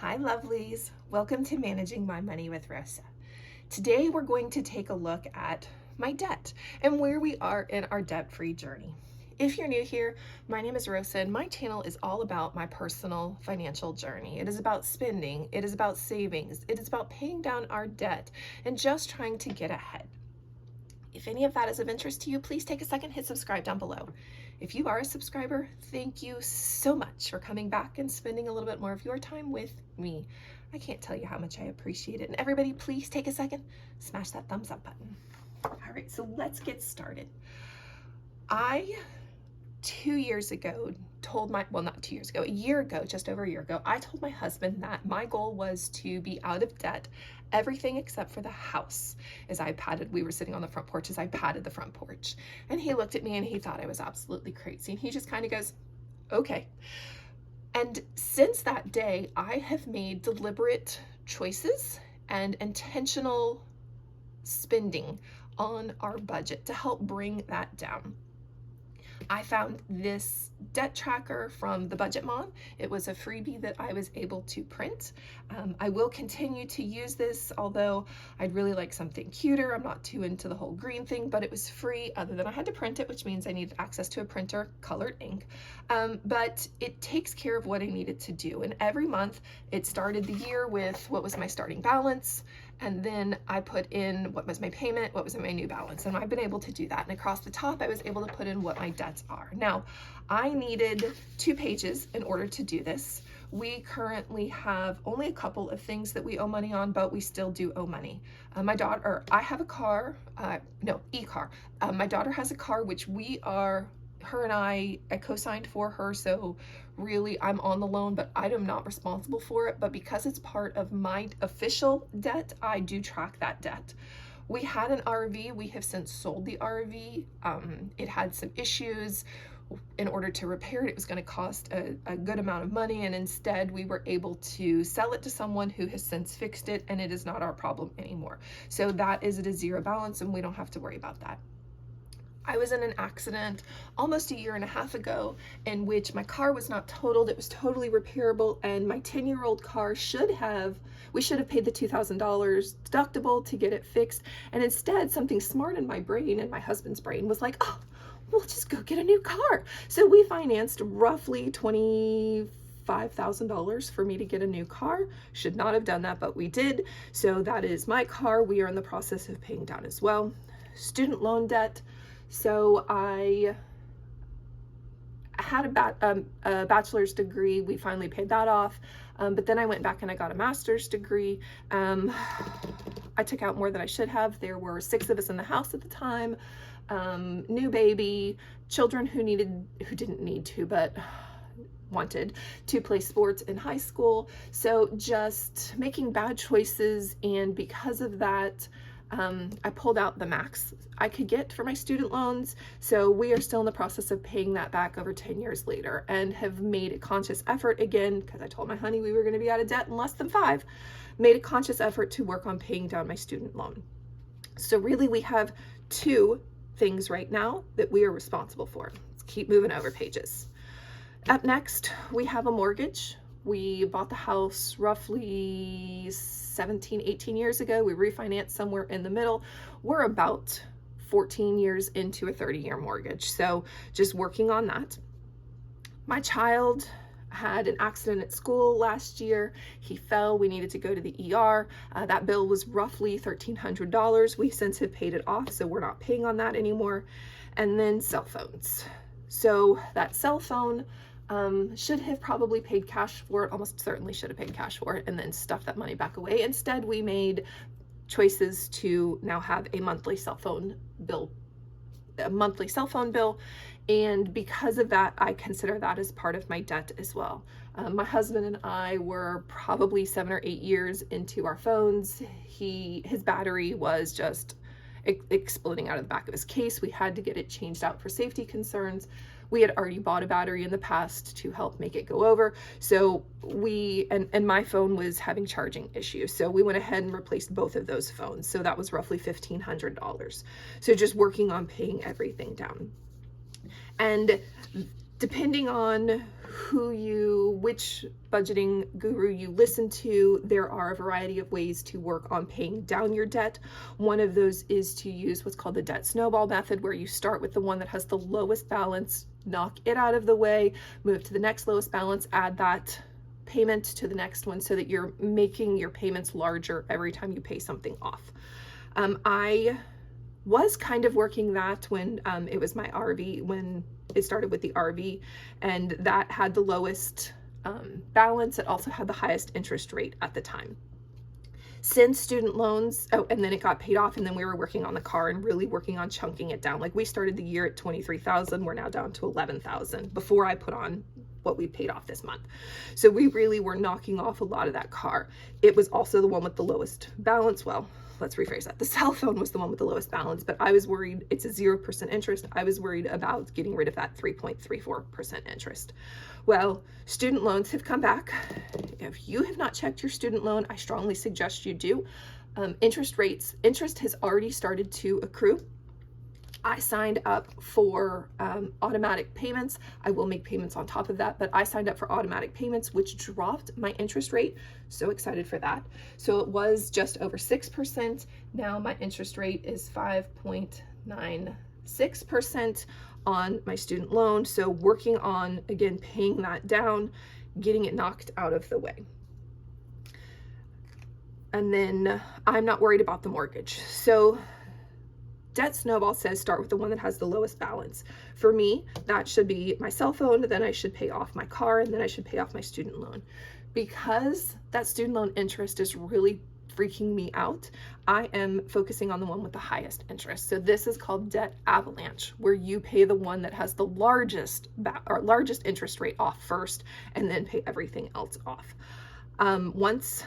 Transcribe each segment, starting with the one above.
Hi lovelies, welcome to Managing My Money with Rosa. Today we're going to take a look at my debt and where we are in our debt-free journey. If you're new here, my name is Rosa and my channel is all about my personal financial journey. It is about spending, it is about savings, it is about paying down our debt and just trying to get ahead. If any of that is of interest to you, please take a second, hit subscribe down below. If you are a subscriber, thank you so much for coming back and spending a little bit more of your time with me. I can't tell you how much I appreciate it. And everybody, please take a second, smash that thumbs up button. All right, so let's get started. I 2 years ago told not 2 years ago, a year ago, just over a year ago, I told my husband that my goal was to be out of debt, everything except for the house. We were sitting on the front porch as I patted the front porch. And he looked at me and he thought I was absolutely crazy. And he just kind of goes, okay. And since that day, I have made deliberate choices and intentional spending on our budget to help bring that down. I found this debt tracker from the Budget Mom. It was a freebie that I was able to print. I will continue to use this, although I'd really like something cuter. I'm not too into the whole green thing, but it was free other than I had to print it, which means I needed access to a printer, colored ink. But it takes care of what I needed to do. And every month it started the year with what was my starting balance. And then I put in what was my payment, what was my new balance. And I've been able to do that. And across the top, I was able to put in what my debts are. Now, I needed 2 pages in order to do this. We currently have only a couple of things that we owe money on, but we still do owe money. I have a car, e-car. My daughter has a car, which her and I co-signed for her, so really I'm on the loan, but I am not responsible for it. But because it's part of my official debt, I do track that debt. We had an RV. We have since sold the RV. It had some issues. In order to repair it, it was going to cost a good amount of money, and instead we were able to sell it to someone who has since fixed it, and it is not our problem anymore. So that is at a zero balance, and we don't have to worry about that. I was in an accident almost a year and a half ago in which my car was not totaled. It was totally repairable, and my 10-year-old car we should have paid the $2,000 deductible to get it fixed. And instead, something smart in my brain and my husband's brain was like, oh, we'll just go get a new car. So we financed roughly $25,000 for me to get a new car. Should not have done that, but we did. So that is my car. We are in the process of paying down as well. Student loan debt. So I had a bachelor's degree. We finally paid that off. But then I went back and I got a master's degree. I took out more than I should have. There were 6 of us in the house at the time. New baby, children who didn't need to, but wanted to play sports in high school. So just making bad choices. And because of that, I pulled out the max I could get for my student loans. So we are still in the process of paying that back over 10 years later, and have made a conscious effort again, because I told my honey we were going to be out of debt in less than 5, made a conscious effort to work on paying down my student loan. So really we have 2 things right now that we are responsible for. Let's keep moving over pages. Up next, we have a mortgage. We bought the house roughly 17, 18 years ago. We refinanced somewhere in the middle. We're about 14 years into a 30-year mortgage. So just working on that. My child had an accident at school last year. He fell. We needed to go to the ER. That bill was roughly $1,300. We since have paid it off, so we're not paying on that anymore. And then cell phones. So that cell phone, should have probably paid cash for it, almost certainly should have paid cash for it, and then stuffed that money back away. Instead, we made choices to now have a monthly cell phone bill. And because of that, I consider that as part of my debt as well. My husband and I were probably 7 or 8 years into our phones. His battery was just exploding out of the back of his case. We had to get it changed out for safety concerns. We had already bought a battery in the past to help make it go over. So and my phone was having charging issues. So we went ahead and replaced both of those phones. So that was roughly $1,500. So just working on paying everything down. And Depending on which budgeting guru you listen to, there are a variety of ways to work on paying down your debt. One of those is to use what's called the debt snowball method, where you start with the one that has the lowest balance, knock it out of the way, move to the next lowest balance, add that payment to the next one, so that you're making your payments larger every time you pay something off. I was kind of working that when it was my RV, when it started with the RV, and that had the lowest balance. It also had the highest interest rate at the time. Since student loans, and then it got paid off, and then we were working on the car and really working on chunking it down. Like, we started the year at $23,000, we're now down to $11,000 before I put on what we paid off this month. So we really were knocking off a lot of that car. It was also the one with the lowest balance. Well, let's rephrase that. The cell phone was the one with the lowest balance, but I was worried, it's a 0% interest. I was worried about getting rid of that 3.34% interest. Well, student loans have come back. If you have not checked your student loan, I strongly suggest you do. Interest has already started to accrue. I signed up for automatic payments. I will make payments on top of that, but I signed up for automatic payments, which dropped my interest rate. So excited for that. So it was just over 6%. Now my interest rate is 5.96% on my student loan. So working on, again, paying that down, getting it knocked out of the way. And then I'm not worried about the mortgage. So Debt Snowball says start with the one that has the lowest balance. For me, that should be my cell phone, then I should pay off my car, and then I should pay off my student loan. Because that student loan interest is really freaking me out, I am focusing on the one with the highest interest. So this is called Debt Avalanche, where you pay the one that has the largest interest rate off first, and then pay everything else off. Once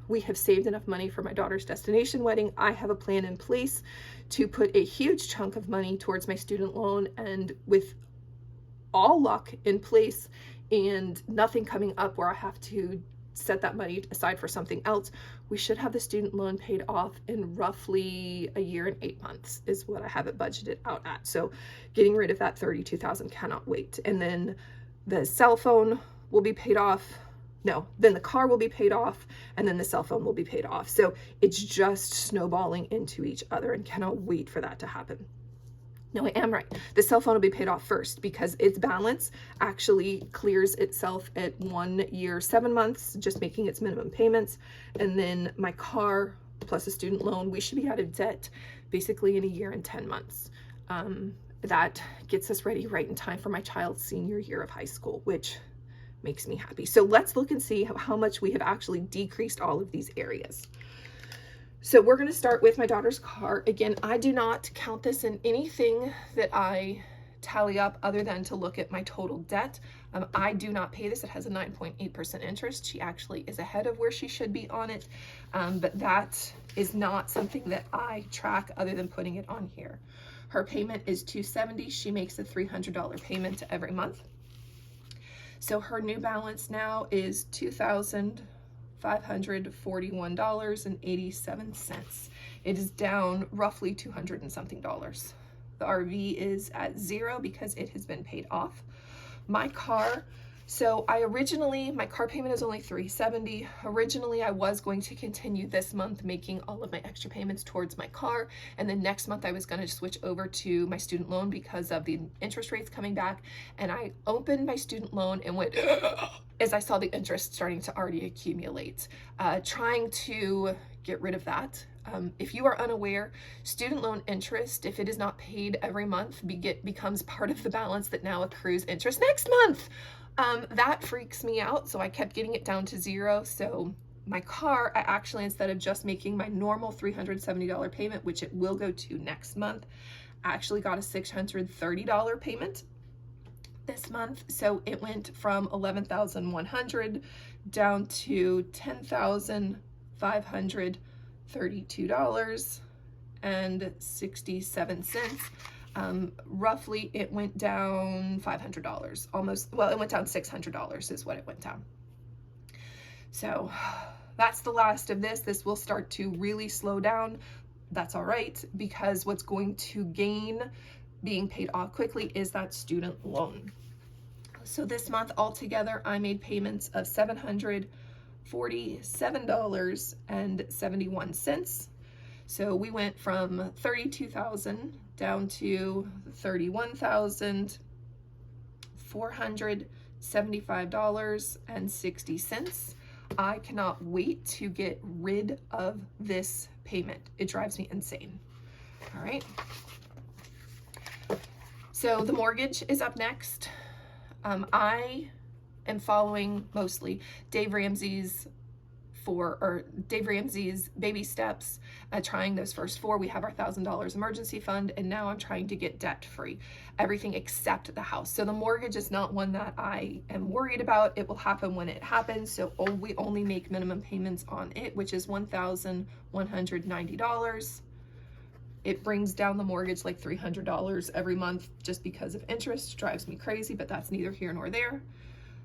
we have saved enough money for my daughter's destination wedding, I have a plan in place to put a huge chunk of money towards my student loan, and with all luck in place and nothing coming up where I have to set that money aside for something else, we should have the student loan paid off in roughly a year and 8 months is what I have it budgeted out at. So getting rid of that $32,000 cannot wait. And then the cell phone will be paid off. No, then the car will be paid off, and then the cell phone will be paid off. So it's just snowballing into each other, and cannot wait for that to happen. No, I am right. The cell phone will be paid off first because its balance actually clears itself at 1 year, 7 months, just making its minimum payments. And then my car plus a student loan, we should be out of debt basically in 1 year and 10 months. That gets us ready right in time for my child's senior year of high school, which makes me happy. So let's look and see how much we have actually decreased all of these areas. So we're going to start with my daughter's car. Again, I do not count this in anything that I tally up other than to look at my total debt. I do not pay this. It has a 9.8% interest. She actually is ahead of where she should be on it. But that is not something that I track other than putting it on here. Her payment is $270. She makes a $300 payment every month. So her new balance now is $2,541.87. It is down roughly $200 and something. The RV is at 0 because it has been paid off. My car, so my car payment is only $370. Originally, I was going to continue this month making all of my extra payments towards my car, and then next month I was going to switch over to my student loan because of the interest rates coming back. And I opened my student loan and went as I saw the interest starting to already accumulate, trying to get rid of that. If you are unaware, student loan interest, if it is not paid every month, becomes part of the balance that now accrues interest next month. That freaks me out, so I kept getting it down to 0. So my car, I actually, instead of just making my normal $370 payment, which it will go to next month, I actually got a $630 payment this month. So it went from $11,100 down to $10,532.67. Roughly it went down $500, almost, well, it went down $600 is what it went down. So that's the last of this. This will start to really slow down. That's all right, because what's going to gain being paid off quickly is that student loan. So this month altogether, I made payments of $747.71. So we went from $32,000 down to $31,475.60. I cannot wait to get rid of this payment. It drives me insane. All right. So the mortgage is up next. I am following mostly Dave Ramsey's baby steps, trying those first 4. We have our $1,000 emergency fund, and now I'm trying to get debt free, everything except the house. So the mortgage is not one that I am worried about. It will happen when it happens. So we only make minimum payments on it, which is $1,190. It brings down the mortgage like $300 every month just because of interest. Drives me crazy, but that's neither here nor there.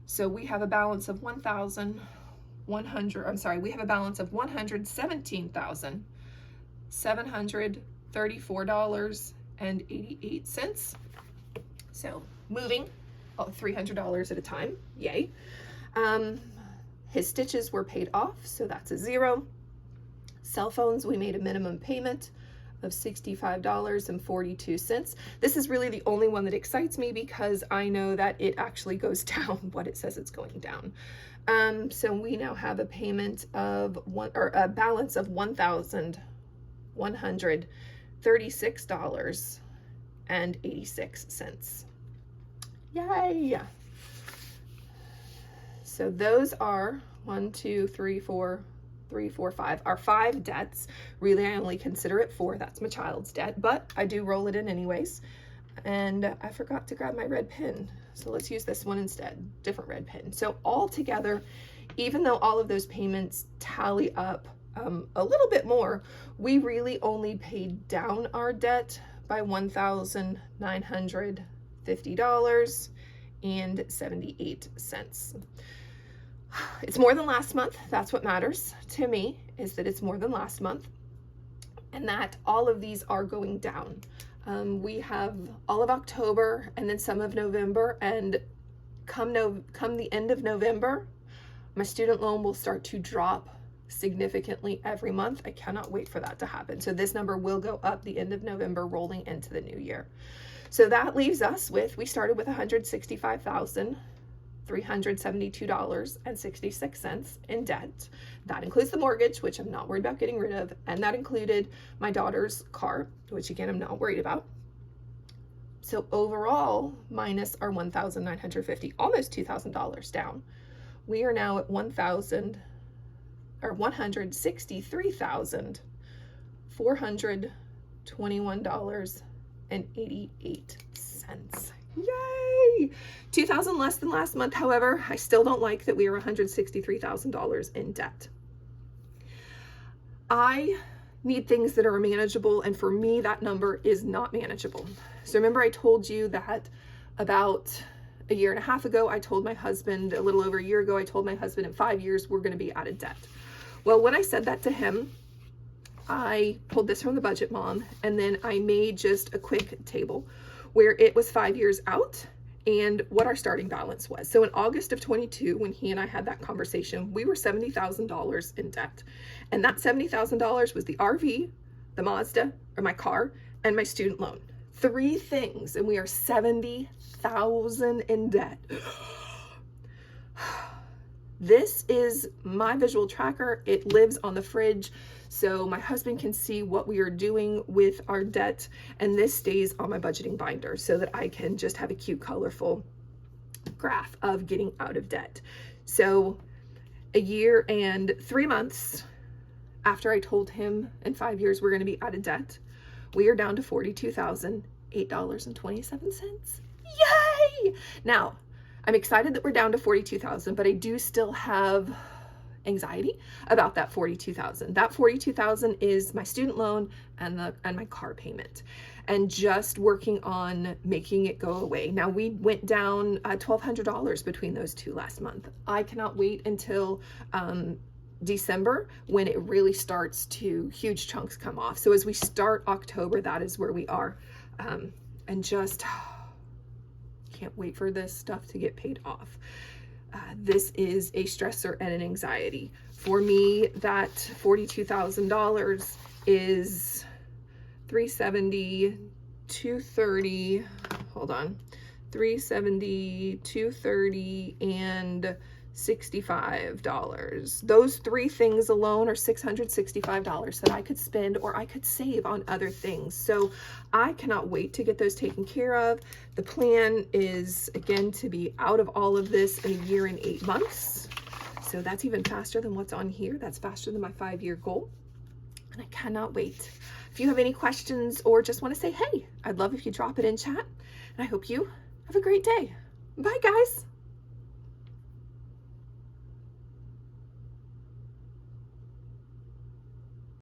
So we have a balance of $134.88. So moving $300 at a time, yay. His stitches were paid off, so that's a 0. Cell phones, we made a minimum payment of $65.42. This is really the only one that excites me because I know that it actually goes down what it says it's going down. So we now have a payment of a balance of $1,136.86. Yay! So those are 1, 2, 3, 4, 5. Our 5 debts. Really, I only consider it 4. That's my child's debt, but I do roll it in anyways. And I forgot to grab my red pen, so let's use this one instead. Different red pen. So all together, even though all of those payments tally up a little bit more, we really only paid down our debt by $1,950.78. It's more than last month. That's what matters to me, is that it's more than last month and that all of these are going down. We have all of October and then some of November, and come the end of November, my student loan will start to drop significantly every month. I cannot wait for that to happen. So this number will go up the end of November rolling into the new year. So that leaves us with, we started with $165,372.66 in debt. That includes the mortgage, which I'm not worried about getting rid of, and that included my daughter's car, which again, I'm not worried about. So overall, minus our $1,950, almost $2,000 down, we are now at $163,421.88. Yay! $2,000 less than last month. However, I still don't like that we are $163,000 in debt. I need things that are manageable, and for me, that number is not manageable. So remember I told you that about a year and a half ago, I told my husband, a little over a year ago, I told my husband in 5 years, we're going to be out of debt. Well, when I said that to him, I pulled this from the Budget Mom, and then I made just a quick table where it was 5 years out and what our starting balance was. So in August of 22, when he and I had that conversation, we were $70,000 in debt. And that $70,000 was the RV, the Mazda, or my car, and my student loan. 3 things, and we are $70,000 in debt. This is my visual tracker. It lives on the fridge, so my husband can see what we are doing with our debt, and this stays on my budgeting binder so that I can just have a cute, colorful graph of getting out of debt. So a year and 3 months after I told him in 5 years we're going to be out of debt, we are down to $42,008.27. Yay! Now, I'm excited that we're down to $42,000, but I do still have anxiety about that $42,000. That $42,000 is my student loan and my car payment, and just working on making it go away. Now we went down $1,200 between those two last month. I cannot wait until December when it really starts to huge chunks come off. So as we start October, that is where we are. and just can't wait for this stuff to get paid off. This is a stressor and an anxiety. For me, that $42,000 is $370, $230, hold on, $370, $230, and $65. Those three things alone are $665 that I could spend or I could save on other things. So I cannot wait to get those taken care of. The plan is, again, to be out of all of this in 1 year and 8 months. So that's even faster than what's on here. That's faster than my 5-year goal. And I cannot wait. If you have any questions or just want to say, hey, I'd love if you drop it in chat. And I hope you have a great day. Bye, guys.